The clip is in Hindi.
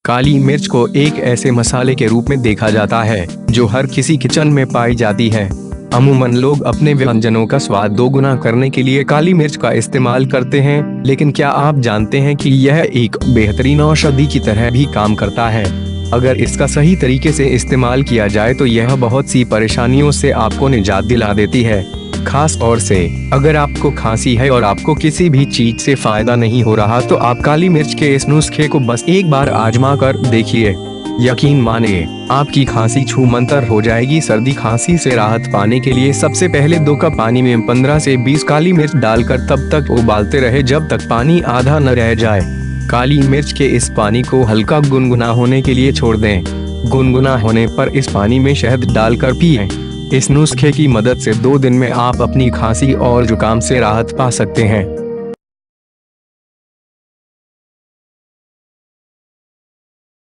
काली मिर्च को एक ऐसे मसाले के रूप में देखा जाता है जो हर किसी किचन में पाई जाती है। अमूमन लोग अपने व्यंजनों का स्वाद दोगुना करने के लिए काली मिर्च का इस्तेमाल करते हैं, लेकिन क्या आप जानते हैं कि यह एक बेहतरीन औषधि की तरह भी काम करता है। अगर इसका सही तरीके से इस्तेमाल किया जाए तो यह बहुत सी परेशानियों से आपको निजात दिला देती है। खास तौर से अगर आपको खांसी है और आपको किसी भी चीज से फायदा नहीं हो रहा तो आप काली मिर्च के इस नुस्खे को बस एक बार आजमा कर देखिए। यकीन मानिए, आपकी खांसी छूमंतर हो जाएगी। सर्दी खांसी से राहत पाने के लिए सबसे पहले 2 कप पानी में 15 से 20 काली मिर्च डालकर तब तक उबालते रहे जब तक पानी आधा न रह जाए। काली मिर्च के इस पानी को हल्का गुनगुना होने के लिए छोड़ दें। गुनगुना होने पर इस पानी में शहद डालकर पिएं। इस नुस्खे की मदद से 2 दिन में आप अपनी खांसी और जुकाम से राहत पा सकते हैं।